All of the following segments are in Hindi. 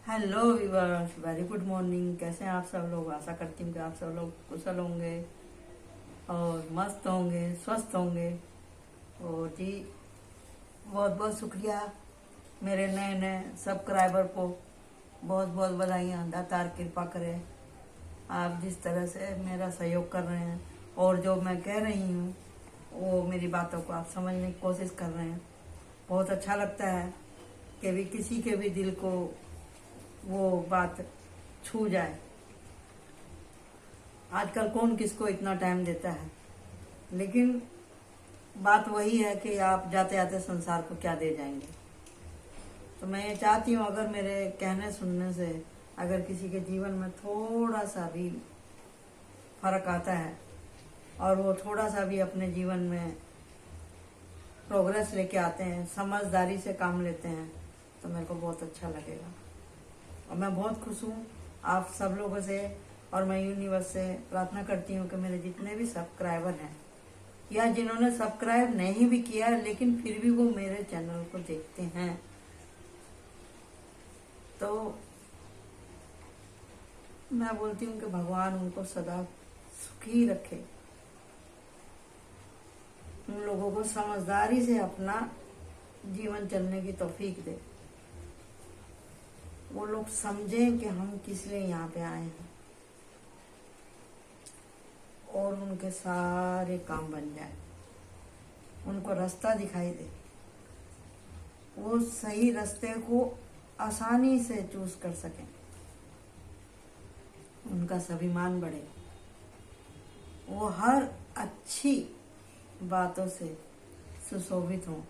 Hello viewers, very good morning. कैसे हैं आप सब लोग? आशा करती हूँ कि आप सब लोग कुशल होंगे और मस्त होंगे, स्वस्थ होंगे। और जी, बहुत बहुत शुक्रिया मेरे नए नए सब्सक्राइबर को। बहुत बहुत बधाइयाँ। दातार कृपा करे। आप जिस तरह से मेरा सहयोग कर रहे हैं और जो मैं कह रही हूँ वो मेरी बातों को आप समझने की कोशिश कर रहे हैं, बहुत अच्छा लगता है कि भी किसी के भी दिल को वो बात छू जाए। आजकल कौन किसको इतना टाइम देता है, लेकिन बात वही है कि आप जाते जाते संसार को क्या दे जाएंगे। तो मैं ये चाहती हूँ, अगर मेरे कहने सुनने से अगर किसी के जीवन में थोड़ा सा भी फर्क आता है और वो थोड़ा सा भी अपने जीवन में प्रोग्रेस लेके आते हैं, समझदारी से काम लेते हैं, तो मेरे को बहुत अच्छा लगेगा। और मैं बहुत खुश हूँ आप सब लोगों से। और मैं यूनिवर्स से प्रार्थना करती हूँ कि मेरे जितने भी सब्सक्राइबर हैं या जिन्होंने सब्सक्राइब नहीं भी किया है लेकिन फिर भी वो मेरे चैनल को देखते हैं, तो मैं बोलती हूँ कि भगवान उनको सदा सुखी रखे। उन लोगों को समझदारी से अपना जीवन चलने की तौफीक दे। वो लोग समझें कि हम किस लिए यहाँ पे आए हैं और उनके सारे काम बन जाए, उनको रास्ता दिखाई दे, वो सही रास्ते को आसानी से चूज कर सकें, उनका स्वाभिमान बढ़े, वो हर अच्छी बातों से सुशोभित हों।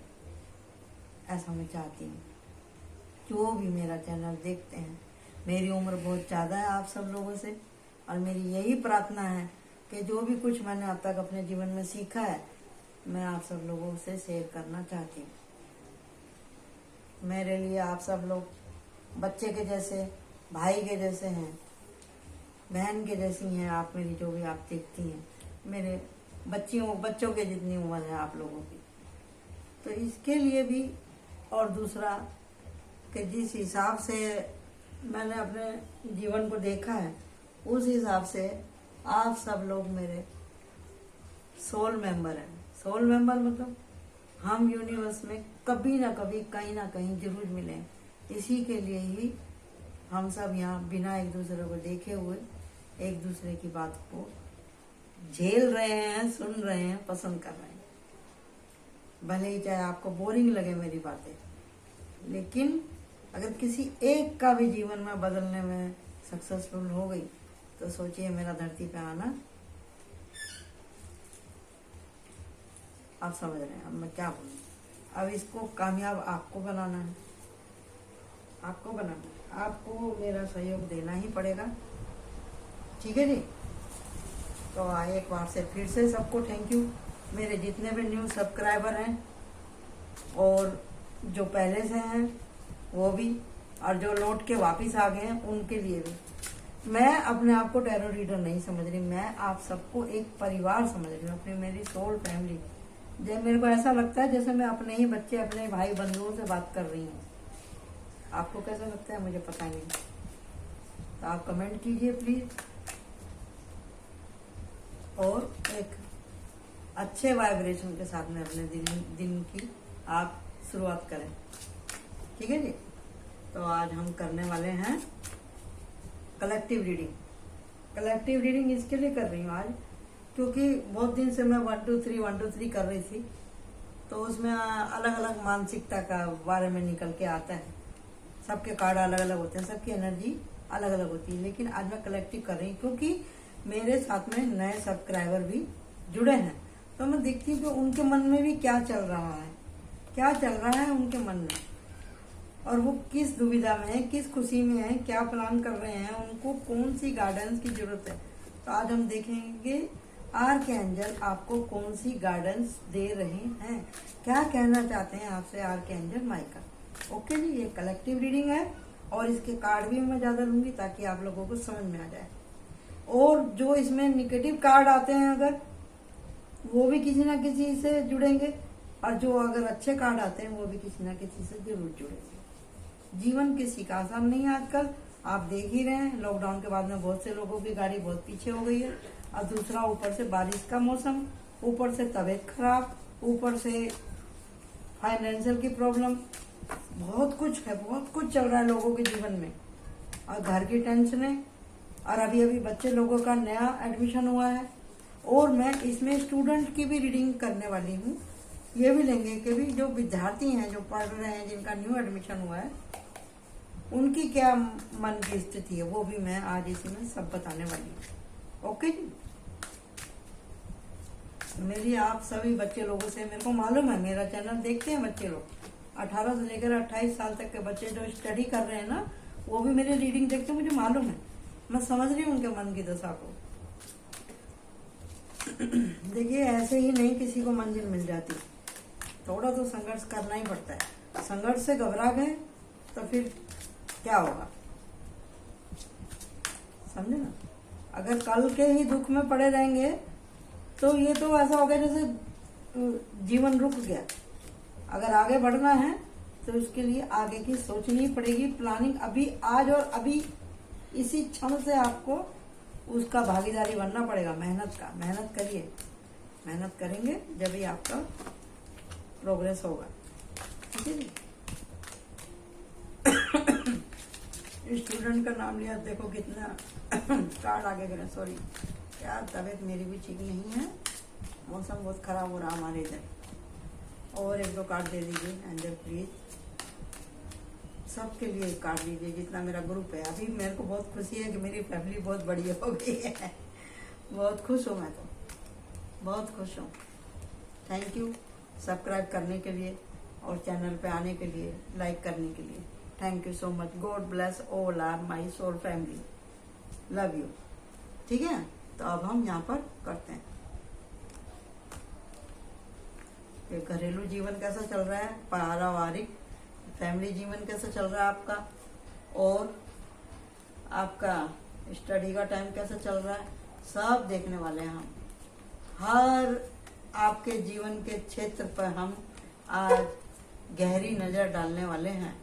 ऐसा मैं चाहती हूँ। जो भी मेरा चैनल देखते हैं, मेरी उम्र बहुत ज़्यादा है आप सब लोगों से, और मेरी यही प्रार्थना है कि जो भी कुछ मैंने अब तक अपने जीवन में सीखा है मैं आप सब लोगों से शेयर करना चाहती हूँ। मेरे लिए आप सब लोग बच्चे के जैसे, भाई के जैसे हैं, बहन के जैसी हैं। आप मेरी जो भी आप देखती हैं, मेरे बच्चों के जितनी उम्र है आप लोगों की। तो इसके लिए भी, और दूसरा कि जिस हिसाब से मैंने अपने जीवन को देखा है उस हिसाब से आप सब लोग मेरे सोल मेंबर हैं। सोल मेंबर मतलब हम यूनिवर्स में कभी ना कभी कहीं ना कहीं जरूर मिलें। इसी के लिए ही हम सब यहाँ बिना एक दूसरे को देखे हुए एक दूसरे की बात को झेल रहे हैं, सुन रहे हैं, पसंद कर रहे हैं। भले ही चाहे आपको बोरिंग लगे मेरी बातें, लेकिन अगर किसी एक का भी जीवन में बदलने में सक्सेसफुल हो गई तो सोचिए मेरा धरती पे आना। आप समझ रहे हैं अब मैं क्या बोलूं। अब इसको कामयाब आपको बनाना है, आपको बनाना है, आपको मेरा सहयोग देना ही पड़ेगा। ठीक है जी। तो आए एक बार से फिर से सबको थैंक यू, मेरे जितने भी न्यू सब्सक्राइबर हैं और जो पहले से हैं वो भी, और जो लौट के वापस आ गए हैं उनके लिए भी। मैं अपने आप को टैरो रीडर नहीं समझ रही, मैं आप सबको एक परिवार समझ रही हूँ, अपनी मेरी सोल फैमिली। जब मेरे को ऐसा लगता है जैसे मैं अपने ही बच्चे, अपने भाई बंधुओं से बात कर रही हूँ। आपको कैसा लगता है मुझे पता नहीं, तो आप कमेंट कीजिए प्लीज। और एक अच्छे वाइब्रेशन के साथ में अपने दिन की आप शुरुआत करें। ठीक है जी। तो आज हम करने वाले हैं कलेक्टिव रीडिंग। कलेक्टिव रीडिंग इसके लिए कर रही हूँ आज क्योंकि बहुत दिन से मैं 1 2 3 कर रही थी, तो उसमें अलग अलग मानसिकता का बारे में निकल के आता है। सबके कार्ड अलग अलग होते हैं, सबकी एनर्जी अलग अलग होती है, लेकिन आज मैं कलेक्टिव कर रही हूँ क्योंकि मेरे साथ में नए सब्सक्राइबर भी जुड़े हैं। तो मैं देखती हूँ कि उनके मन में भी क्या चल रहा है, क्या चल रहा है उनके मन में, और वो किस दुविधा में है, किस खुशी में है, क्या प्लान कर रहे हैं, उनको कौन सी गाइडेंस की जरूरत है। तो आज हम देखेंगे आर्कएंजल आपको कौन सी गाइडेंस दे रहे हैं, क्या कहना चाहते हैं आपसे आर्कएंजल माइकल। ओके जी। ये कलेक्टिव रीडिंग है और इसके कार्ड भी मैं ज्यादा लूंगी ताकि आप लोगों को समझ में आ जाए। और जो इसमें निगेटिव कार्ड आते हैं अगर, वो भी किसी ना किसी से जुड़ेंगे, और जो अगर अच्छे कार्ड आते हैं वो भी किसी ना किसी से जरूर जुड़ेंगे। जीवन किसी का आसान नहीं है आजकल। आप देख ही रहे हैं, लॉकडाउन के बाद में बहुत से लोगों की गाड़ी बहुत पीछे हो गई है। और दूसरा ऊपर से बारिश का मौसम, ऊपर से तबीयत खराब, ऊपर से फाइनेंशियल की प्रॉब्लम, बहुत कुछ है, बहुत कुछ चल रहा है लोगों के जीवन में। और घर की टेंशनें, और अभी अभी बच्चे लोगों का नया एडमिशन हुआ है। और मैं इसमें स्टूडेंट की भी रीडिंग करने वाली हूँ। ये भी लेंगे कि भी जो विद्यार्थी हैं, जो पढ़ रहे हैं, जिनका न्यू एडमिशन हुआ है, उनकी क्या मन की स्थिति है, वो भी मैं आज इसमें सब बताने वाली हूँ। ओके जी। मेरी आप सभी बच्चे लोगों से, मेरे को मालूम है मेरा चैनल देखते हैं बच्चे लोग, 18 से लेकर 28 साल तक के बच्चे जो स्टडी कर रहे हैं ना, वो भी मेरी रीडिंग देखते हैं। मुझे मालूम है, मैं समझ रही हूँ उनके मन की दशा को। देखिए, ऐसे ही नहीं किसी को मंजिल मिल जाती, थोड़ा तो संघर्ष करना ही पड़ता है। संघर्ष से घबरा गए तो फिर क्या होगा, समझे ना। अगर कल के ही दुख में पड़े रहेंगे तो ये तो ऐसा हो गया जैसे जीवन रुक गया। अगर आगे बढ़ना है तो उसके लिए आगे की सोचनी पड़ेगी, प्लानिंग अभी, आज और अभी इसी क्षण से आपको उसका भागीदारी बनना पड़ेगा। मेहनत का, मेहनत करिए, मेहनत करेंगे जब भी आपका प्रोग्रेस होगा। ठीक है जी। स्टूडेंट का नाम लिया, देखो कितना कार्ड आगे करें। सॉरी यार, तबीयत मेरी भी ठीक नहीं है, मौसम बहुत खराब हो रहा हमारे इधर। और एक दो कार्ड दे दीजिए एंजल प्लीज, सबके लिए एक कार्ड दीजिए जितना मेरा ग्रुप है। अभी मेरे को बहुत खुशी है कि मेरी फैमिली बहुत बड़ी हो गई है। बहुत खुश हूँ मैं तो, बहुत खुश हूँ। थैंक यू सब्सक्राइब करने के लिए और चैनल पे आने के लिए, लाइक करने के लिए। Thank you so much. God bless all are my soul family, love you. ठीक है, तो अब हम यहाँ पर करते हैं कि घरेलू जीवन कैसा चल रहा है, पारिवारिक फैमिली जीवन कैसा चल रहा है आपका, और आपका स्टडी का टाइम कैसा चल रहा है, सब देखने वाले हैं हम। हर आपके जीवन के क्षेत्र पर हम आज गहरी नजर डालने वाले हैं,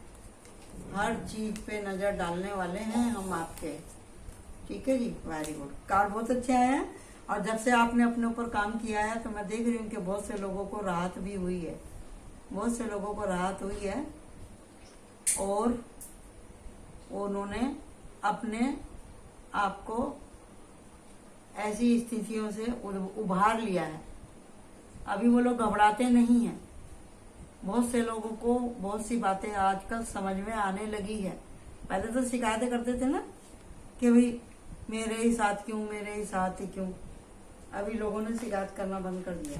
हर चीज पे नजर डालने वाले हैं हम आपके। ठीक है जी, वेरी गुड। कार्ड बहुत अच्छे आए हैं, और जब से आपने अपने ऊपर काम किया है तो मैं देख रही हूँ कि बहुत से लोगों को राहत भी हुई है, बहुत से लोगों को राहत हुई है, और उन्होंने अपने आप को ऐसी स्थितियों से उभार लिया है। अभी वो लोग घबराते नहीं हैं। बहुत से लोगों को बहुत सी बातें आजकल समझ में आने लगी है। पहले तो शिकायतें करते थे ना कि भाई मेरे ही साथ क्यों, मेरे ही साथ ही क्यों। अभी लोगों ने शिकायत करना बंद कर दिया।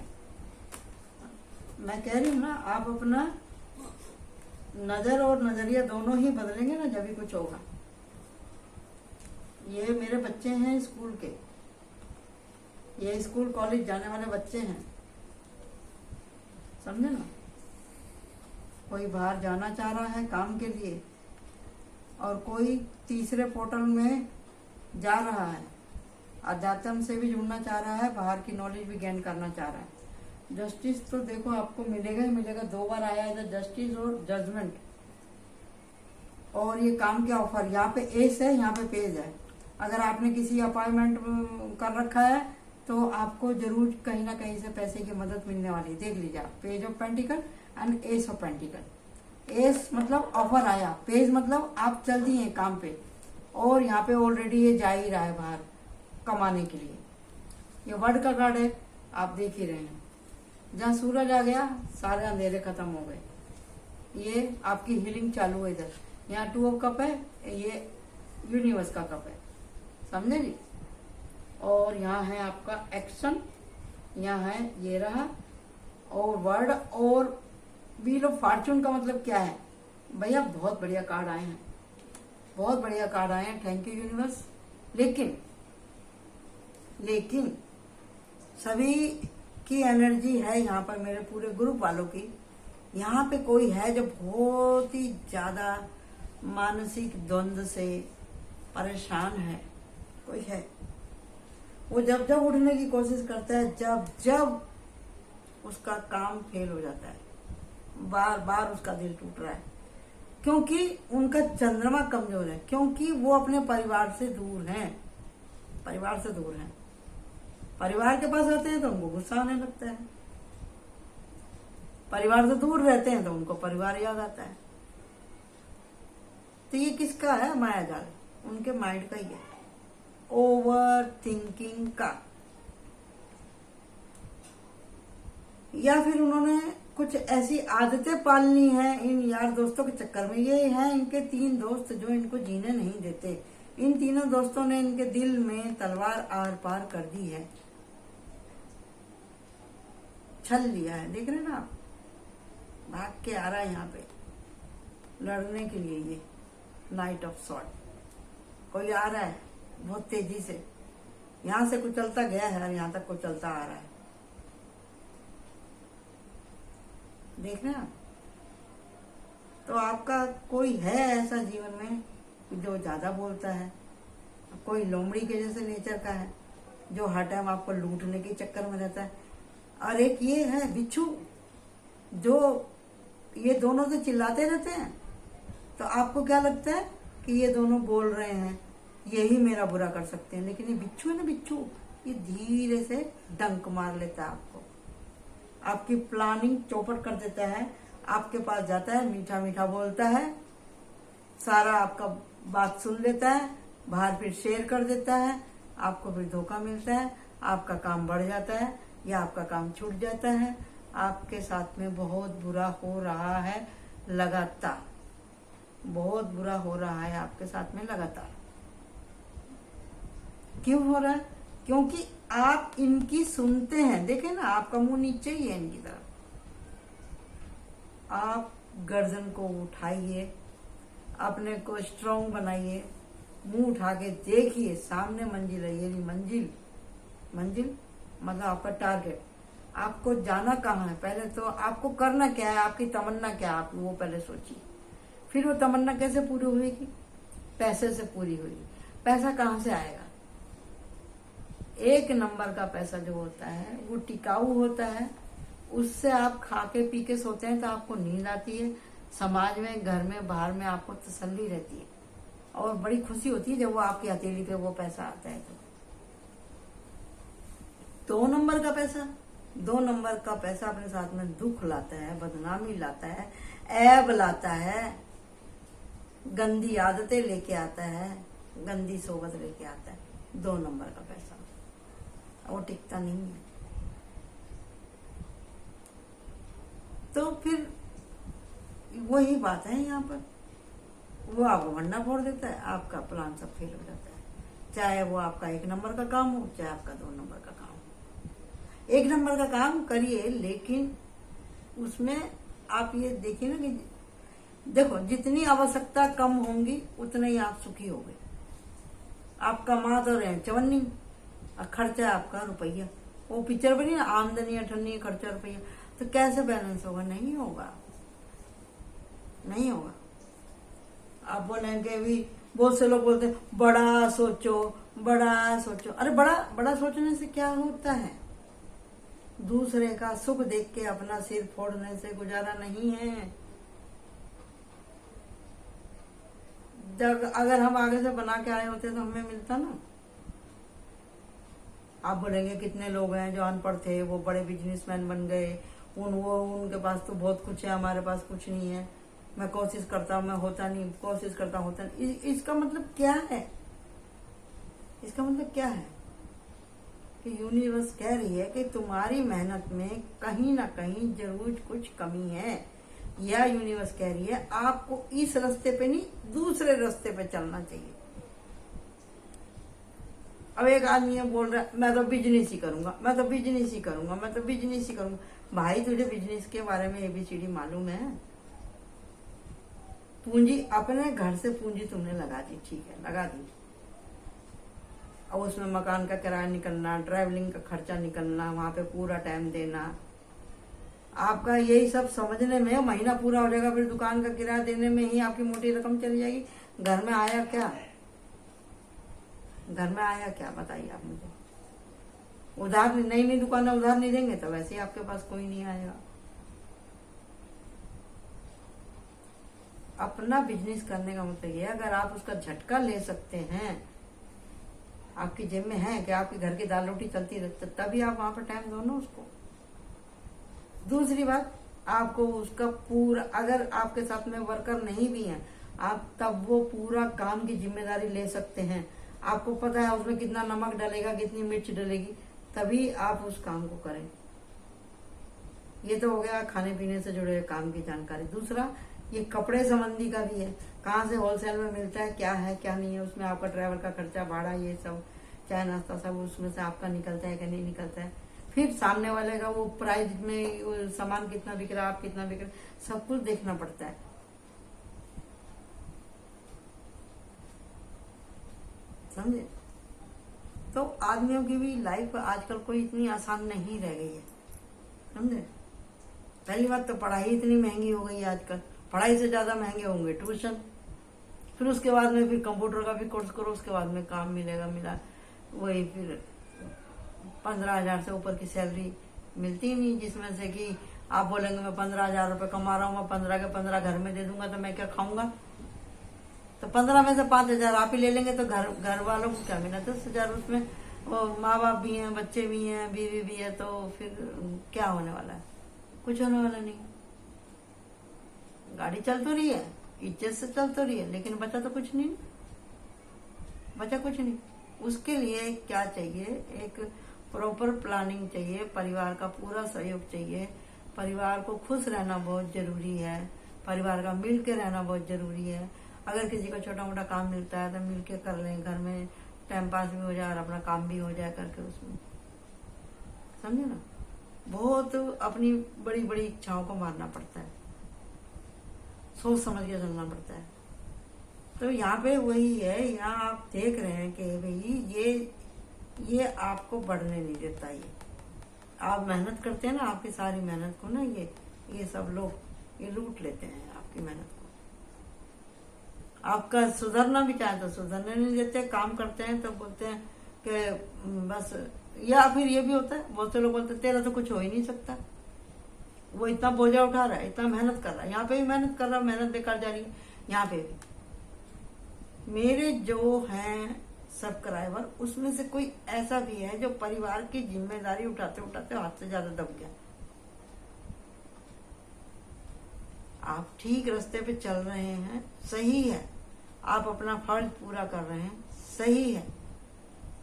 मैं कह रही हूँ ना, आप अपना नजर और नजरिया दोनों ही बदलेंगे ना, जब भी कुछ होगा। ये मेरे बच्चे हैं स्कूल के, ये स्कूल कॉलेज जाने वाले बच्चे हैं, समझे ना। कोई बाहर जाना चाह रहा है काम के लिए, और कोई तीसरे पोर्टल में जा रहा है, अध्यात्म से भी जुड़ना चाह रहा है, बाहर की नॉलेज भी गेन करना चाह रहा है। जस्टिस तो देखो आपको मिलेगा ही मिलेगा। 2 बार आया है जस्टिस और जजमेंट। और ये काम के ऑफर, यहाँ पे एस है, यहाँ पे पेज है। अगर आपने किसी अपॉइंटमेंट कर रखा है तो आपको जरूर कहीं ना कहीं से पैसे की मदद मिलने वाली। देख लीजिए आप, page of pentacle and S of pentacle. S मतलब ऑफर आया, पेज मतलब आप चल दिए काम पे, और यहाँ पे ऑलरेडी ये जा ही रहा है बाहर कमाने के लिए। ये वर्ड का कार्ड है, आप देख ही रहे हैं। जहाँ सूरज आ गया सारे अंधेरे खत्म हो गए। ये आपकी हीलिंग चालू है इधर। यहाँ 2 ऑफ कप है, ये यूनिवर्स का कप है, समझे जी। और यहाँ है आपका एक्शन, यहाँ है ये रहा, और वर्ड, और व्हील ऑफ फॉर्चून का मतलब क्या है भैया। बहुत बढ़िया कार्ड आए हैं, बहुत बढ़िया कार्ड आए हैं। Thank you universe. लेकिन सभी की एनर्जी है यहाँ पर, मेरे पूरे ग्रुप वालों की। यहाँ पे कोई है जो बहुत ही ज्यादा मानसिक द्वंद्व से परेशान है, कोई है। वो जब जब उठने की कोशिश करता है, जब जब उसका काम फेल हो जाता है, बार बार उसका दिल टूट रहा है। क्योंकि उनका चंद्रमा कमजोर है, क्योंकि वो अपने परिवार से दूर हैं, परिवार से दूर हैं। परिवार के पास रहते हैं तो उनको गुस्सा आने लगता है, परिवार से दूर रहते हैं तो उनको परिवार याद आता है। तो ये किसका है? माया जाल, उनके माइंड का ही है, ओवर थिंकिंग का। या फिर उन्होंने कुछ ऐसी आदतें पालनी है इन यार दोस्तों के चक्कर में। ये हैं इनके 3 दोस्त जो इनको जीने नहीं देते। इन तीनों दोस्तों ने इनके दिल में तलवार आर पार कर दी है, छल लिया है। देख रहे हैं ना आप, भाग के आ रहा है यहाँ पे लड़ने के लिए। ये नाइट ऑफ सॉर्ड, कोई आ रहा है बहुत तेजी से, यहां से कुछ चलता गया है और यहां तक कुछ चलता आ रहा है। देख रहे हैं आप? तो आपका कोई है ऐसा जीवन में जो ज्यादा बोलता है, कोई लोमड़ी के जैसे नेचर का है जो हर टाइम आपको लूटने के चक्कर में रहता है। और एक ये है बिच्छू, जो ये दोनों तो चिल्लाते रहते हैं, तो आपको क्या लगता है कि ये दोनों बोल रहे हैं, यही मेरा बुरा कर सकते हैं। लेकिन ये बिच्छू है ना, बिच्छू, ये धीरे से डंक मार लेता है आपको, आपकी प्लानिंग चौपट कर देता है। आपके पास जाता है, मीठा मीठा बोलता है, सारा आपका बात सुन लेता है, बाहर फिर शेयर कर देता है, आपको फिर धोखा मिलता है, आपका काम बढ़ जाता है या आपका काम छूट जाता है। आपके साथ में बहुत बुरा हो रहा है लगातार, बहुत बुरा हो रहा है आपके साथ में लगातार। क्यों हो रहा है? क्योंकि आप इनकी सुनते हैं। देखें ना, आपका मुंह नीचे ही है इनकी तरफ। आप गर्दन को उठाइए, अपने को स्ट्रांग बनाइए, मुंह उठा के देखिए, सामने मंजिल है। ये मंजिल, मंजिल मतलब आपका टारगेट, आपको जाना कहाँ है। पहले तो आपको करना क्या है, आपकी तमन्ना क्या है, आप वो पहले सोचिए। फिर वो तमन्ना कैसे पूरी होगी? पैसे से पूरी होगी। पैसा कहाँ से आएगा? 1 नंबर का पैसा जो होता है वो टिकाऊ होता है। उससे आप खा के पी के सोते हैं तो आपको नींद आती है, समाज में, घर में, बाहर में आपको तसल्ली रहती है और बड़ी खुशी होती है जब वो आपकी हथेली पे वो पैसा आता है। तो 2 नंबर का पैसा, 2 नंबर का पैसा अपने साथ में दुख लाता है, बदनामी लाता है, ऐब लाता है, गंदी आदतें लेके आता है, गंदी सोबत लेके आता है। 2 नंबर का पैसा वो टिकता नहीं है। तो फिर वही बात है यहाँ पर, वो आपको भंडा फोड़ देता है, आपका प्लान सब फेल हो जाता है। चाहे वो आपका 1 नंबर का काम हो, चाहे आपका 2 नंबर का काम हो। 1 नंबर का काम करिए, लेकिन उसमें आप ये देखिए ना कि देखो, जितनी आवश्यकता कम होंगी उतने ही आप सुखी होंगे। आप कमा तो रहे हैं 54 और खर्चा आपका रुपया। वो पिक्चर बनी ना, आमदनी 58, खर्चा रुपया, तो कैसे बैलेंस होगा? नहीं होगा, नहीं होगा। आप बोलेंगे भी, बहुत से लोग बोलते हैं बड़ा सोचो, बड़ा सोचो। अरे बड़ा बड़ा सोचने से क्या होता है? दूसरे का सुख देख के अपना सिर फोड़ने से गुजारा नहीं है। जब अगर हम आगे से बना के आए होते तो हमें मिलता ना। आप बोलेंगे कितने लोग हैं जो अनपढ़ थे, वो बड़े बिजनेसमैन बन गए, उनके पास तो बहुत कुछ है, हमारे पास कुछ नहीं है। मैं कोशिश करता हूँ, मैं होता नहीं, कोशिश करता हूँ, होता नहीं। इसका मतलब क्या है? इसका मतलब क्या है कि यूनिवर्स कह रही है कि तुम्हारी मेहनत में कहीं ना कहीं जरूर कुछ कमी है, या यूनिवर्स कह रही है आपको इस रास्ते पे नहीं, दूसरे रास्ते पे चलना चाहिए। अब एक आदमी बोल रहा है मैं तो बिजनेस ही करूंगा, मैं तो बिजनेस ही करूंगा, मैं तो बिजनेस ही करूंगा। भाई, तुझे बिजनेस के बारे में ABCD मालूम है? पूंजी अपने घर से पूंजी तुमने लगा दी, ठीक है, लगा दी। और उसमें मकान का किराया निकलना, ट्रैवलिंग का खर्चा निकलना, वहां पे पूरा टाइम देना, आपका यही सब समझने में महीना पूरा हो जाएगा, फिर दुकान का किराया देने में ही आपकी मोटी रकम चली जाएगी। घर में आया क्या? घर में आया क्या बताइए आप मुझे? उधार, नई नई दुकानें उधार नहीं देंगे तो वैसे ही आपके पास कोई नहीं आएगा। अपना बिजनेस करने का मतलब ये है, अगर आप उसका झटका ले सकते हैं, आपकी जेब में है कि आपके घर की दाल रोटी चलती रहती, तभी आप वहां पर टाइम दो ना उसको। दूसरी बात, आपको उसका पूरा, अगर आपके साथ में वर्कर नहीं भी हैं, आप तब वो पूरा काम की जिम्मेदारी ले सकते हैं। आपको पता है उसमें कितना नमक डलेगा, कितनी मिर्च डलेगी, तभी आप उस काम को करें। ये तो हो गया खाने पीने से जुड़े काम की जानकारी। दूसरा, ये कपड़े संबंधी का भी है, कहाँ से होलसेल में मिलता है, क्या है क्या नहीं है, उसमें आपका ट्रैवल का खर्चा, भाड़ा, ये सब, चाय नाश्ता, सब उसमें से आपका निकलता है कि नहीं निकलता है। फिर सामने वाले का वो प्राइस में, वो सामान कितना बिक रहा है, आप कितना बिक रहा है, सब कुछ देखना पड़ता है। समझे? तो आदमियों की भी लाइफ आजकल कोई इतनी आसान नहीं रह गई है। समझे? पहली बात तो पढ़ाई इतनी महंगी हो गई है आजकल, पढ़ाई से ज्यादा महंगे होंगे ट्यूशन। फिर उसके बाद में फिर कंप्यूटर का भी कोर्स करो, उसके बाद में काम मिलेगा, मिला वही फिर 15,000 से ऊपर की सैलरी मिलती ही नहीं, जिसमें से कि आप बोलेंगे मैं 15,000 रुपये कमा रहा हूँ, मैं 15 के 15 घर में दे दूंगा तो मैं क्या खाऊंगा। तो 15 में से 5,000 आप ही ले लेंगे तो घर वालों को क्या मिला, 10,000। उसमें वो माँ बाप भी हैं, बच्चे भी हैं, बीवी भी है, तो फिर क्या होने वाला है? कुछ होने वाला नहीं। गाड़ी चल तो रही है, इज्जत से चल तो रही है, लेकिन बचा तो कुछ नहीं, बचा कुछ नहीं। उसके लिए क्या चाहिए? एक प्रॉपर प्लानिंग चाहिए, परिवार का पूरा सहयोग चाहिए, परिवार को खुश रहना बहुत जरूरी है, परिवार का मिल के रहना बहुत जरूरी है। अगर किसी को छोटा मोटा काम मिलता है तो मिल के कर लें, घर में टाइम पास भी हो जाए और अपना काम भी हो जाए करके उसमें। समझे ना? बहुत अपनी बड़ी बड़ी इच्छाओं को मारना पड़ता है, सोच समझ के चलना पड़ता है। तो यहाँ पे वही है, यहाँ आप देख रहे हैं कि भाई ये आपको बढ़ने नहीं देता। ये आप मेहनत करते हैं ना, आपकी सारी मेहनत को ना ये सब लोग ये लूट लेते हैं आपकी मेहनत को। आपका सुधरना भी चाहे तो सुधरने नहीं देते, काम करते हैं तो बोलते हैं कि बस, या फिर ये भी होता है, बहुत से लोग बोलते हैं तेरा तो कुछ हो ही नहीं सकता, वो इतना बोझा उठा रहा है, इतना मेहनत कर रहा है, यहाँ पे भी मेहनत कर रहा है, मेहनत बेकार जा रही है। यहाँ पे भी मेरे जो हैं सब्सक्राइबर, उसमें से कोई ऐसा भी है जो परिवार की जिम्मेदारी उठाते उठाते हाथ से ज्यादा दब गया। आप ठीक रास्ते पे चल रहे हैं, सही है, आप अपना फर्ज पूरा कर रहे हैं, सही है,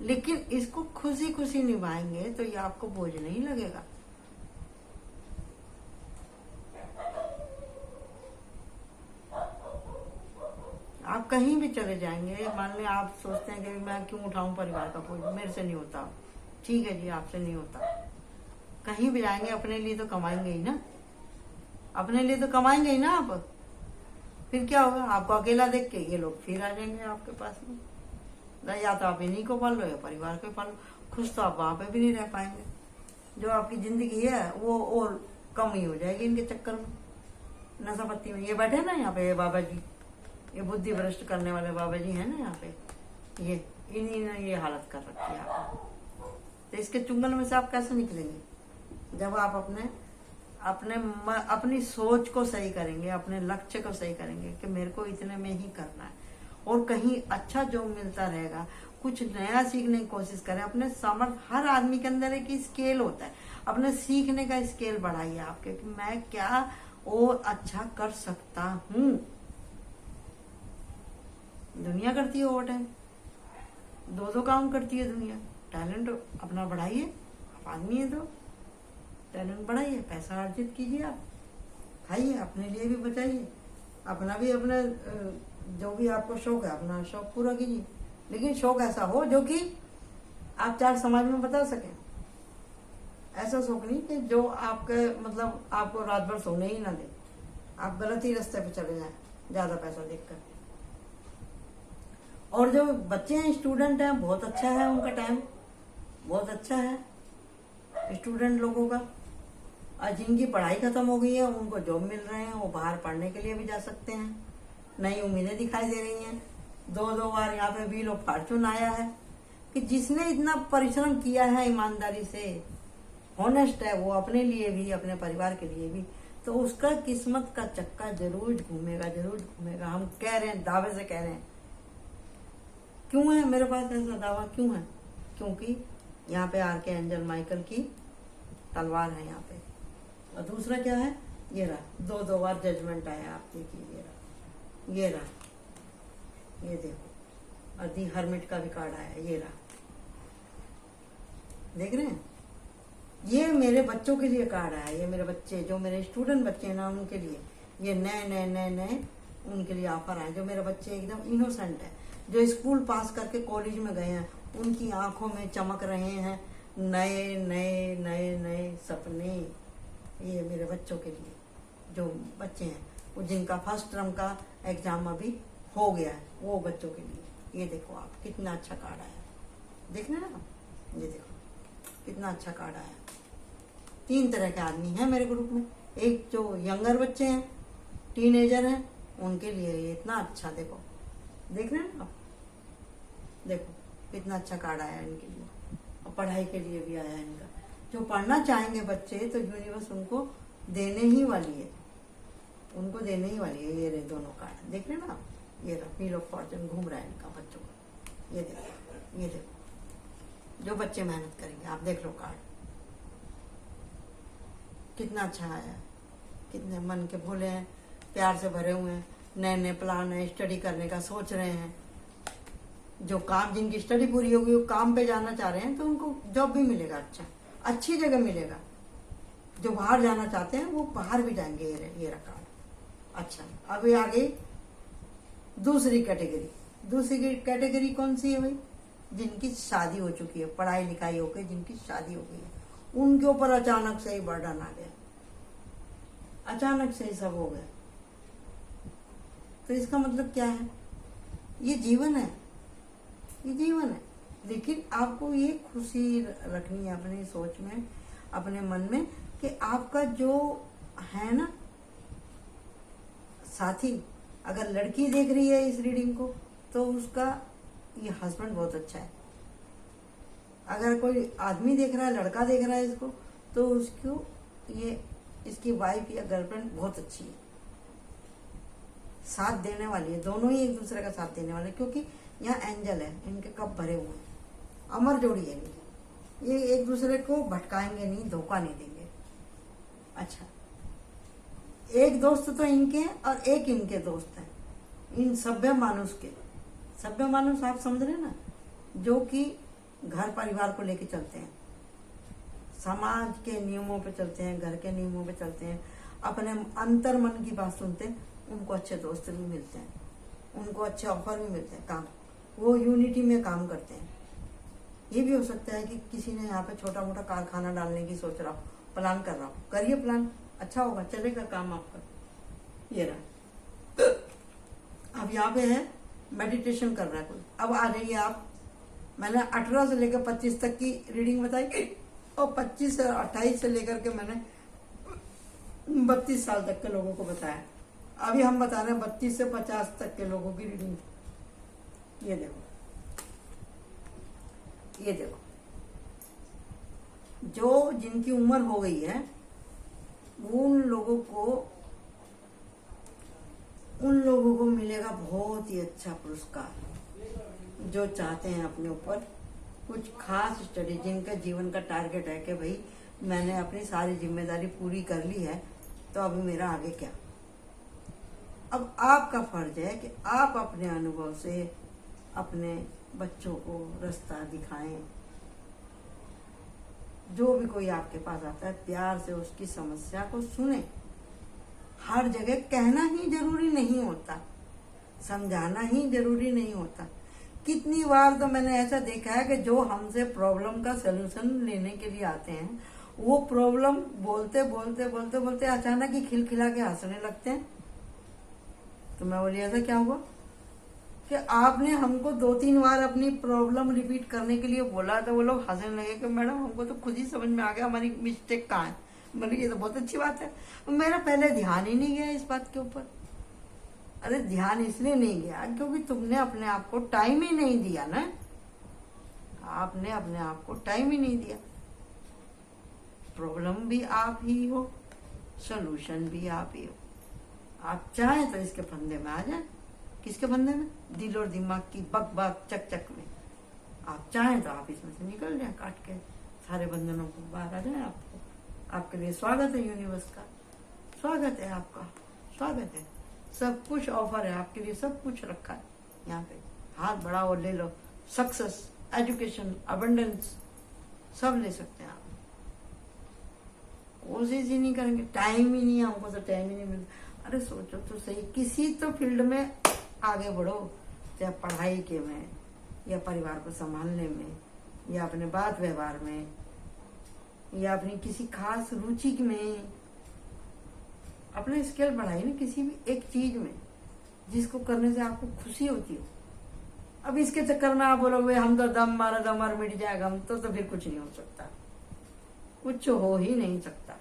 लेकिन इसको खुशी खुशी निभाएंगे तो ये आपको बोझ नहीं लगेगा। आप कहीं भी चले जाएंगे, मान लें आप सोचते हैं कि मैं क्यों उठाऊं परिवार का बोझ, मेरे से नहीं होता, ठीक है जी, आपसे नहीं होता। कहीं भी जाएंगे अपने लिए तो कमाएंगे ही ना, अपने लिए तो कमाएंगे ही ना आप। फिर क्या होगा? आपको अकेला देख के ये लोग फिर आ जाएंगे आपके पास में, या तो आप इन्हीं को पाल लो या परिवार को पाल लो। खुश तो आप वहां पे भी नहीं रह पाएंगे, जो आपकी जिंदगी है वो और कम ही हो जाएगी इनके चक्कर में, नशा पत्ती में। ये बैठे ना यहाँ पे, ये बाबा जी, ये बुद्धि भ्रष्ट करने वाले बाबा जी है ना यहाँ पे, ये इन्हीं ने ये हालत कर रखी है आपको। तो इसके चुंगल में से आप कैसे निकलेंगे? जब आप अपनी सोच को सही करेंगे, अपने लक्ष्य को सही करेंगे कि मेरे को इतने में ही करना है, और कहीं अच्छा जो मिलता रहेगा, कुछ नया सीखने की कोशिश करें। अपने सामर्थ्य, हर आदमी के अंदर एक स्केल होता है, अपने सीखने का स्केल बढ़ाइए आपके, कि मैं क्या और अच्छा कर सकता हूँ। दुनिया करती है ओवर टाइम, दो काम करती है दुनिया। टैलेंट अपना बढ़ाइए, आप आदमी है तो टैलेंट बढ़ाइए, पैसा अर्जित कीजिए, आप खाइए, अपने लिए भी बचाइए, अपना भी, अपने जो भी आपको शौक है अपना शौक पूरा कीजिए। लेकिन शौक ऐसा हो जो कि आप चार समाज में बता सकें। ऐसा शौक नहीं कि जो आपके मतलब आपको रात भर सोने ही ना दे, आप गलत ही रास्ते पे चले जाएं ज्यादा पैसा देखकर। और जो बच्चे हैं, स्टूडेंट हैं, बहुत अच्छा है, उनका टाइम बहुत अच्छा है स्टूडेंट लोगों का। आज जिनकी पढ़ाई खत्म हो गई है उनको जॉब मिल रहे हैं, वो बाहर पढ़ने के लिए भी जा सकते हैं, नई उम्मीदें दिखाई दे रही हैं। 2 बार यहाँ पे व्हील ऑफ फॉर्चून आया है कि जिसने इतना परिश्रम किया है, ईमानदारी से, हॉनेस्ट है, वो अपने लिए भी, अपने परिवार के लिए भी तो उसका किस्मत का चक्का जरूर घूमेगा, जरूर घूमेगा। हम कह रहे हैं, दावे से कह रहे हैं। क्यों है मेरे पास ऐसा दावा, क्यों है? क्योंकि यहाँ पे आर्के एंजल माइकल की तलवार है यहाँ पे। और दूसरा क्या है, ये रहा, दो बार जजमेंट आया। आप देखिए, ये रहा, ये रहा, ये देखो। और दी हर्मिट का भी कार्ड आया, ये रहा, देख रहे हैं? ये मेरे बच्चों के लिए कार्ड आया। ये मेरे बच्चे, जो मेरे स्टूडेंट बच्चे हैं ना, उनके लिए ये नए नए नए नए उनके लिए ऑफर आए। जो मेरे बच्चे एकदम इनोसेंट है, जो स्कूल पास करके कॉलेज में गए हैं, उनकी आंखों में चमक रहे हैं नए नए नए नए सपने। ये मेरे बच्चों के लिए, जो बच्चे हैं, वो जिनका फर्स्ट टर्म का एग्जाम अभी हो गया है, वो बच्चों के लिए। ये देखो आप, कितना अच्छा कार्ड आया, देख रहे हैं ना? ये देखो कितना अच्छा कार्ड आया। 3 तरह के आदमी हैं मेरे ग्रुप में। एक जो यंगर बच्चे हैं, टीनेजर हैं, उनके लिए ये इतना अच्छा, देखो, देख रहे हैं ना आप? देखो कितना अच्छा कार्ड आया इनके लिए। और पढ़ाई के लिए भी आया इनका। जो पढ़ना चाहेंगे बच्चे, तो यूनिवर्स उनको देने ही वाली है, उनको देने ही वाली है। ये रहे दोनों कार्ड, देख रहे हैं ना आप? ये रहा, व्हील ऑफ फॉर्चून घूम रहा है इनका बच्चों का। ये देखो, ये देखो, जो बच्चे मेहनत करेंगे, आप देख लो कार्ड कितना अच्छा आया। कितने मन के भोले हैं, प्यार से भरे हुए हैं, नए नए प्लान है, स्टडी करने का सोच रहे हैं। जो काम, जिनकी स्टडी पूरी होगी, वो काम पे जाना चाह रहे हैं, तो उनको जॉब भी मिलेगा, अच्छा अच्छी जगह मिलेगा। जो बाहर जाना चाहते हैं, वो बाहर भी जाएंगे। ये रखा अच्छा। अभी आ गई दूसरी कैटेगरी। दूसरी कैटेगरी कौन सी है भाई? जिनकी शादी हो चुकी है, पढ़ाई लिखाई हो गई, जिनकी शादी हो गई है, उनके ऊपर अचानक से ही बर्डन आ गया, अचानक से ही सब हो गया। तो इसका मतलब क्या है? ये जीवन है, ये जीवन है। लेकिन आपको ये खुशी रखनी है अपनी सोच में, अपने मन में, कि आपका जो है ना साथी, अगर लड़की देख रही है इस रीडिंग को, तो उसका ये हस्बैंड बहुत अच्छा है। अगर कोई आदमी देख रहा है, लड़का देख रहा है इसको, तो उसको ये इसकी वाइफ या गर्लफ्रेंड बहुत अच्छी है, साथ देने वाली है। दोनों ही एक दूसरे का साथ देने वाले, क्योंकि यहाँ एंजल है, इनके कप भरे हुए हैं, अमर जोड़ी है इनकी। ये एक दूसरे को भटकाएंगे नहीं, धोखा नहीं देंगे। अच्छा, एक दोस्त तो इनके हैं और एक इनके दोस्त हैं, इन सभ्य मानुष के। सभ्य मानुष आप समझ रहे ना, जो कि घर परिवार को लेके चलते हैं, समाज के नियमों पे चलते हैं, घर के नियमों पे चलते हैं, अपने अंतर मन की बात सुनते हैं। उनको अच्छे दोस्त भी मिलते हैं, उनको अच्छे ऑफर भी मिलते हैं, काम, वो यूनिटी में काम करते हैं। ये भी हो सकता है कि किसी ने यहाँ पे छोटा मोटा कारखाना डालने की सोच रहा हो, प्लान कर रहा हो, करिए प्लान, अच्छा होगा, चलेगा काम आपका। ये रहा। अब यहाँ पे है मेडिटेशन कर रहा है कोई। अब आ जाइए आप, मैंने 18 से लेकर 25 तक की रीडिंग बताई, और 25 से 28 से लेकर के मैंने 32 साल तक के लोगों को बताया। अभी हम बता रहे हैं 32 से 50 तक के लोगों की रीडिंग। ये देखो, ये देखो, जो जिनकी उम्र हो गई है, उन लोगों को मिलेगा बहुत ही अच्छा पुरस्कार। जो चाहते हैं अपने ऊपर कुछ खास स्टडी, जिनका जीवन का टारगेट है कि भाई मैंने अपनी सारी जिम्मेदारी पूरी कर ली है, तो अभी मेरा आगे क्या। अब आपका फर्ज है कि आप अपने अनुभव से अपने बच्चों को रास्ता दिखाएं। जो भी कोई आपके पास आता है, प्यार से उसकी समस्या को सुने। हर जगह कहना ही जरूरी नहीं होता, समझाना ही जरूरी नहीं होता। कितनी बार तो मैंने ऐसा देखा है कि जो हमसे प्रॉब्लम का सलूशन लेने के लिए आते हैं, वो प्रॉब्लम बोलते बोलते बोलते बोलते अचानक ही खिलखिला के हंसने लगते हैं। तो मैं बोली, ऐसा क्या हुआ कि आपने हमको 2-3 बार अपनी प्रॉब्लम रिपीट करने के लिए बोला, तो वो लोग हंसने लगे कि मैडम हमको तो खुद ही समझ में आ गया हमारी मिस्टेक कहाँ है। बोली, ये तो बहुत अच्छी बात है। मेरा पहले ध्यान ही नहीं गया इस बात के ऊपर। अरे ध्यान इसलिए नहीं गया क्योंकि तुमने अपने आप को टाइम ही नहीं दिया ना, आपने अपने आप को टाइम ही नहीं दिया। प्रॉब्लम भी आप ही हो, सॉल्यूशन भी आप ही हो। आप चाहें तो इसके फंदे में आ जाए। किसके फंदे में? दिल और दिमाग की बक बक चक चक में। आप चाहें तो आप इसमें से निकल जाए, काट के सारे बंधनों को बाहर आ जाए। आपके लिए स्वागत है यूनिवर्स का, स्वागत है आपका, स्वागत है। सब कुछ ऑफर है आपके लिए, सब कुछ रखा है यहाँ पे। हाथ बढ़ाओ और ले लो। सक्सेस, एजुकेशन, अबंडेंस सब ले सकते हैं आप। कोशिश ही नहीं करेंगे, टाइम ही नहीं है हमको, तो टाइम ही नहीं मिलता। अरे सोचो तो सही, किसी तो फील्ड में आगे बढ़ो, चाहे पढ़ाई के में, या परिवार को संभालने में, या अपने बात व्यवहार में, या अपनी किसी खास रुचि में। अपने स्किल बढ़ाइए ना किसी भी एक चीज में, जिसको करने से आपको खुशी होती हो। अब इसके चक्कर में आप बोलोगे हम तो दम मार मिट जाएगा, हम तो फिर कुछ नहीं हो सकता, कुछ हो ही नहीं सकता।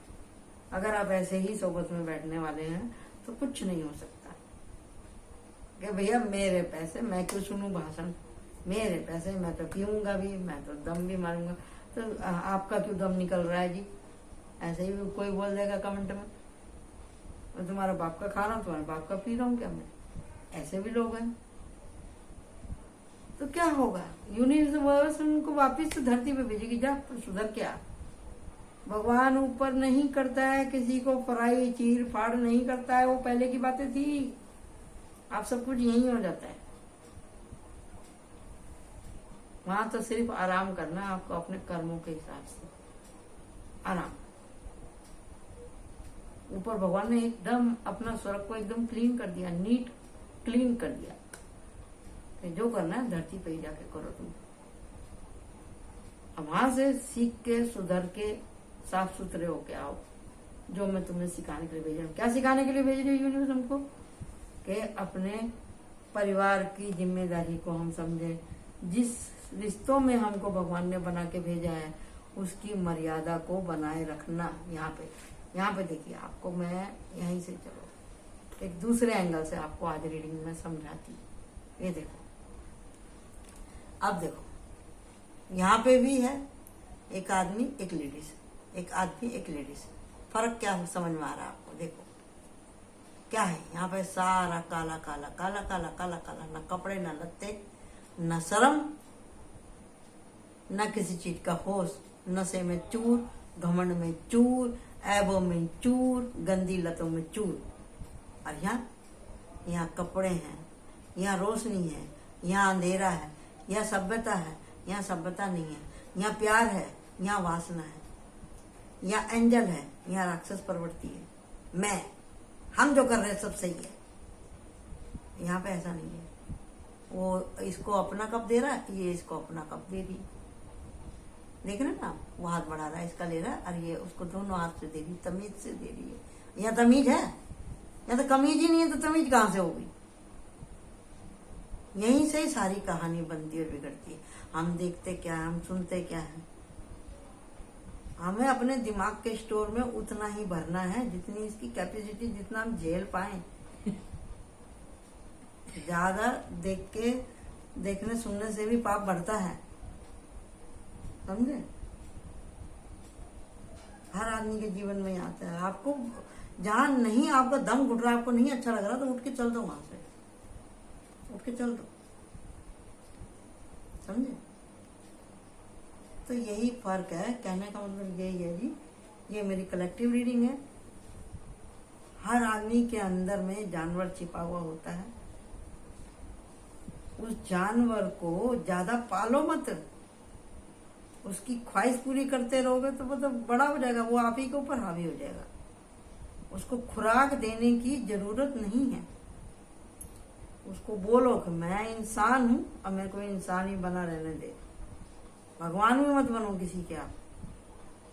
अगर आप ऐसे ही सोबत में बैठने वाले हैं तो कुछ नहीं हो सकता कि भैया मेरे पैसे, मैं क्यों सुनूं भाषण, मेरे पैसे, मैं तो पीऊंगा भी, मैं तो दम भी मारूंगा। तो आपका क्यों दम निकल रहा है जी? ऐसे ही कोई बोल देगा कमेंट में, मैं तुम्हारा बाप का खा रहा हूँ, तुम्हारे बाप का पी रहा हूँ क्या मैं? ऐसे भी लोग हैं। तो क्या होगा? यूनिवर्स उनको वापिस तो धरती पे भेजेगी, जा सुधर के आ। भगवान ऊपर नहीं करता है किसी को फ्राई, चीर फाड़ नहीं करता है, वो पहले की बातें थी। आप सब कुछ यही हो जाता है। वहां तो सिर्फ आराम करना है आपको, अपने कर्मों के हिसाब से आराम। ऊपर भगवान ने एकदम अपना स्वर्ग को एकदम क्लीन कर दिया, नीट क्लीन कर दिया। तो जो करना है धरती पे ही जाके करो तुम। अब वहां से सीख के, सुधर के, साफ सुथरे होके आओ, जो मैं तुम्हें सिखाने के लिए भेज रही हूँ। क्या सिखाने के लिए भेज रही हूँ यूनिवर्स हमको? कि अपने परिवार की जिम्मेदारी को हम समझें। जिस रिश्तों में हमको भगवान ने बना के भेजा है, उसकी मर्यादा को बनाए रखना। यहाँ पे देखिए, आपको मैं यहीं से चलो एक दूसरे एंगल से आपको आज रीडिंग में समझाती। ये देखो, अब देखो, यहाँ पे भी है एक आदमी एक लेडीज, एक आदमी एक लेडीज। फर्क क्या समझ में आ रहा है आपको? देखो क्या है यहाँ पे, सारा काला काला काला काला काला काला, न कपड़े न लत्ते, न शर्म, न किसी चीज का होश, नशे में चूर, घमंड में चूर, ऐबों में चूर, गंदी लतों में चूर। और यहाँ कपड़े हैं, यहाँ रोशनी है, यहाँ अंधेरा है, यहाँ सभ्यता है, यहाँ सभ्यता नहीं है, यहाँ प्यार है, यहाँ वासना है, यहाँ एंजल है, यहाँ राक्षस प्रवृत्ति है। हम जो कर रहे हैं सब सही है। यहाँ पे ऐसा नहीं है। वो इसको अपना कप दे रहा है, ये इसको अपना कप दे रही। देख रहे ना, वो हाथ बढ़ा रहा है, इसका ले रहा है, और ये उसको दोनों हाथ से दे रही, तमीज से दे रही है। यहाँ तमीज है? यहाँ तो कमीज ही नहीं है, तो तमीज कहाँ से होगी? यहीं से ही सारी कहानी बनती और बिगड़ती है। हम देखते क्या है, हम सुनते क्या है। हमें अपने दिमाग के स्टोर में उतना ही भरना है जितनी इसकी कैपेसिटी, जितना हम झेल पाए। ज्यादा देखने सुनने से भी पाप बढ़ता है, समझे? हर आदमी के जीवन में आता है। आपको जहां नहीं, आपका दम घुट रहा है, आपको नहीं अच्छा लग रहा, तो उठ के चल दो वहां से, उठ के चल दो, समझे? तो यही फर्क है। कहने का मतलब यही है जी, ये मेरी कलेक्टिव रीडिंग है। हर आदमी के अंदर में जानवर छिपा हुआ होता है। उस जानवर को ज्यादा पालो मत, उसकी ख्वाहिश पूरी करते रहोगे तो मतलब बड़ा हो जाएगा, वो आप ही के ऊपर हावी हो जाएगा। उसको खुराक देने की जरूरत नहीं है। उसको बोलो कि मैं इंसान हूं और मेरे को इंसान ही बना रहने दे। भगवान भी मत बनो किसी के। आप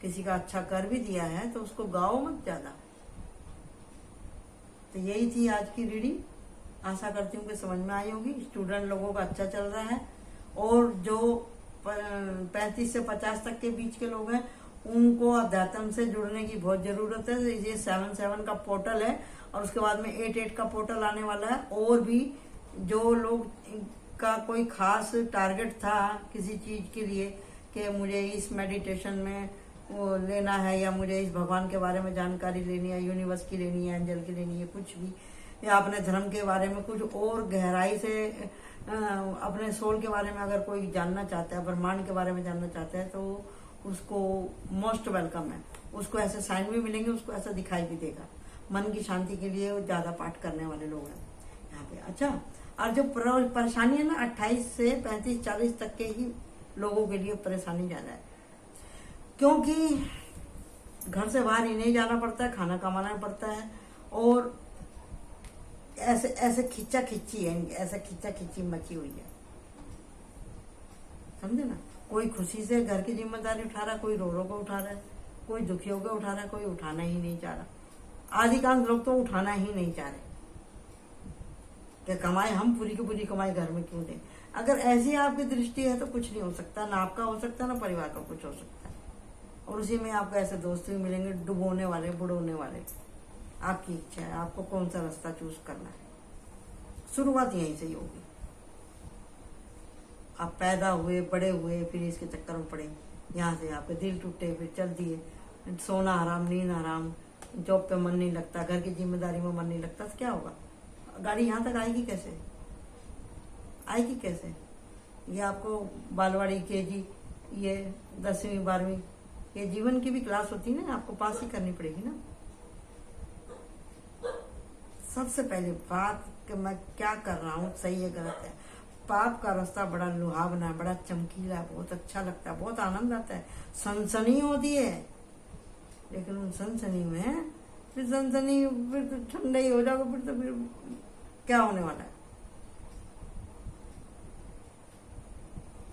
किसी का अच्छा कर भी दिया है तो उसको गाओ मत ज्यादा। तो यही थी आज की रीडिंग। आशा करती हूँ कि समझ में आई होगी। स्टूडेंट लोगों का अच्छा चल रहा है, और जो 35 से 50 तक के बीच के लोग हैं उनको अध्यात्म से जुड़ने की बहुत जरूरत है। ये 7-7 का पोर्टल है, और उसके बाद में 8-8 का पोर्टल आने वाला है। और भी जो लोग का कोई खास टारगेट था किसी चीज के लिए कि मुझे इस मेडिटेशन में वो लेना है, या मुझे इस भगवान के बारे में जानकारी लेनी है, यूनिवर्स की लेनी है, एंजल की लेनी है, कुछ भी, या अपने धर्म के बारे में कुछ और गहराई से अपने सोल के बारे में अगर कोई जानना चाहता है, ब्रह्मांड के बारे में जानना चाहता है, तो उसको मोस्ट वेलकम है। उसको ऐसे साइन भी मिलेंगे, उसको ऐसा दिखाई भी देगा। मन की शांति के लिए ज्यादा पाठ करने वाले लोग हैं यहाँ पे। अच्छा, और जो परेशानी है ना, 28 से 35-40 तक के ही लोगों के लिए परेशानी ज्यादा है, क्योंकि घर से बाहर ही नहीं जाना पड़ता है, खाना कमाना पड़ता है, और ऐसे ऐसे खिंचा खिंची है, ऐसे खिंचा खिंची मची हुई है, समझे ना। कोई खुशी से घर की जिम्मेदारी उठा रहा है, कोई रो रो को उठा रहा है, कोई दुखी होकर उठा रहा है, कोई उठाना ही नहीं चाह रहा। अधिकांश लोग तो उठाना ही नहीं चाह रहे कि कमाई, हम पूरी की पूरी कमाई घर में क्यों दें। अगर ऐसी आपकी दृष्टि है तो कुछ नहीं हो सकता, ना आपका हो सकता, ना परिवार का कुछ हो सकता है। और उसी में आपको ऐसे दोस्त भी मिलेंगे डुबोने वाले, बुड़ोने वाले। आपकी इच्छा है, आपको कौन सा रास्ता चूज करना है। शुरुआत यहीं से ही होगी। आप पैदा हुए, बड़े हुए, फिर इसके चक्कर में पड़े, यहाँ से आपके दिल टूटे, फिर चल दिए, सोना हराम, नींद हराम, जॉब पे मन नहीं लगता, घर की जिम्मेदारी में मन नहीं लगता, तो क्या होगा। गाड़ी यहाँ तक आएगी कैसे, आएगी कैसे। ये आपको बालवाड़ी, केजी, ये 10वीं 12वीं, ये जीवन की भी क्लास होती है ना, आपको पास ही करनी पड़ेगी ना। सबसे पहले बात कि मैं क्या कर रहा हूँ, सही है गलत है। पाप का रास्ता बड़ा लुभावना है, बड़ा चमकीला है, बहुत अच्छा लगता है, बहुत आनंद आता है, सनसनी होती है। लेकिन उन सनसनी में फिर सनसनी फिर तो ठंडा ही हो जाएगा, फिर क्या होने वाला है।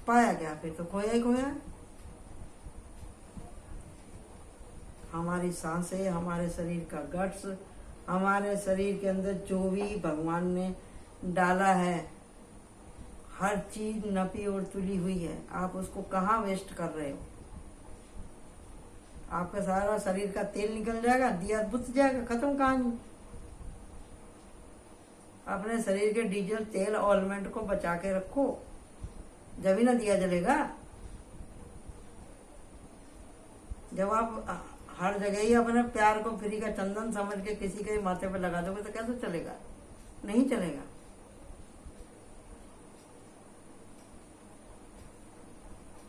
पाया क्या, फिर तो खोया ही खोया। हमारी सांसें, हमारे शरीर का गट्स, हमारे शरीर के अंदर जो भी भगवान ने डाला है, हर चीज नपी और तुली हुई है। आप उसको कहाँ वेस्ट कर रहे हो। आपका सारा शरीर का तेल निकल जाएगा, दिया बुझ जाएगा, खत्म कहानी। अपने शरीर के डीजल, तेल, ऑयलमेंट को बचा के रखो, जब ही ना दिया जलेगा। जब आप हर जगह ही अपने प्यार को फ्री का चंदन समझ के किसी के माथे पे लगा दोगे तो कैसे चलेगा, नहीं चलेगा।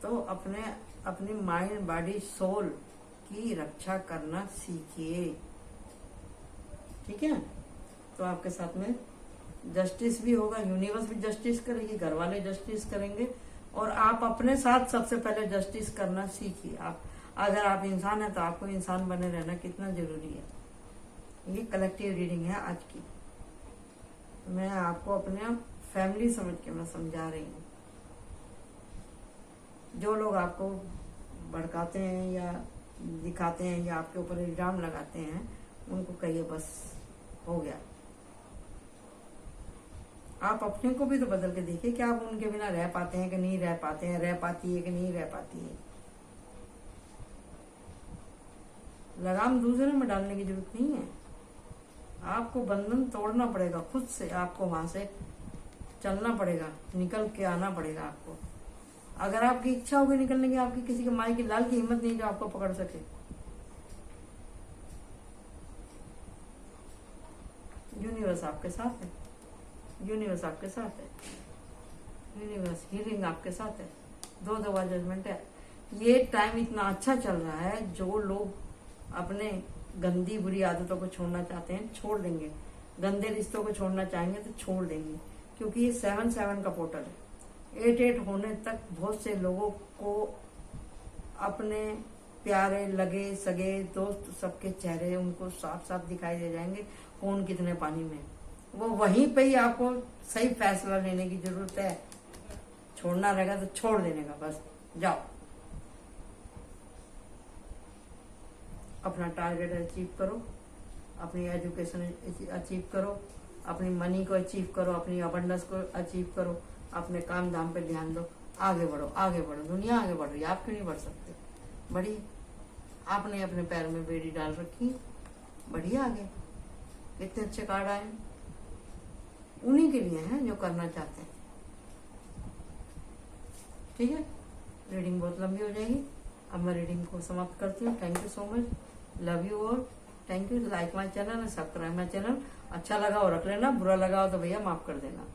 तो अपनी माइंड, बॉडी, सोल की रक्षा करना सीखिए, ठीक है। तो आपके साथ में जस्टिस भी होगा, यूनिवर्स भी जस्टिस करेगी, घर वाले जस्टिस करेंगे, और आप अपने साथ सबसे पहले जस्टिस करना सीखिए। आप अगर आप इंसान है तो आपको इंसान बने रहना कितना जरूरी है। ये कलेक्टिव रीडिंग है आज की। मैं आपको अपने फैमिली समझ के मैं समझा रही हूँ। जो लोग आपको भड़काते हैं या दिखाते हैं या आपके ऊपर इल्जाम लगाते हैं, उनको कहिए बस हो गया। आप अपने को भी तो बदल के देखिए कि आप उनके बिना रह पाते हैं कि नहीं रह पाते हैं, रह पाती है कि नहीं रह पाती है। लगाम दूसरे में डालने की जरूरत नहीं है। आपको बंधन तोड़ना पड़ेगा खुद से, आपको वहां से चलना पड़ेगा, निकल के आना पड़ेगा आपको। अगर आपकी इच्छा होगी निकलने की, आपकी किसी के माई की लाल की हिम्मत नहीं जो आपको पकड़ सके। यूनिवर्स आपके साथ है, यूनिवर्स आपके साथ है, यूनिवर्स हीलिंग आपके साथ है। 2 दफा जजमेंट है। ये टाइम इतना अच्छा चल रहा है, जो लोग अपने गंदी बुरी आदतों को छोड़ना चाहते हैं छोड़ देंगे, गंदे रिश्तों को छोड़ना चाहेंगे तो छोड़ देंगे, क्योंकि ये 7-7 का पोर्टल है। 8-8 होने तक बहुत से लोगों को अपने प्यारे, लगे, सगे, दोस्त सबके चेहरे उनको साफ साफ दिखाई दे जाएंगे, कौन कितने पानी में। वो वहीं पे ही आपको सही फैसला लेने की जरूरत है। छोड़ना रहेगा तो छोड़ देने का, बस जाओ। अपना टारगेट अचीव करो, अपनी एजुकेशन अचीव करो, अपनी मनी को अचीव करो, अपनी अबंडेंस को अचीव करो, अपने काम धाम पे ध्यान दो, आगे बढ़ो, आगे बढ़ो। दुनिया आगे बढ़ रही है, आप क्यों नहीं बढ़ सकते। बढ़िए, आपने अपने पैर में बेड़ी डाल रखी, बढ़िए आगे। कितने अच्छे कार्ड आए, उन्हीं के लिए हैं जो करना चाहते हैं। ठीक है, रीडिंग बहुत लंबी हो जाएगी, अब मैं रीडिंग को समाप्त करती हूँ। Thank you so much, love you all, thank you. Like my channel, subscribe my channel. अच्छा लगा हो रख लेना, बुरा लगा हो तो भैया माफ कर देना।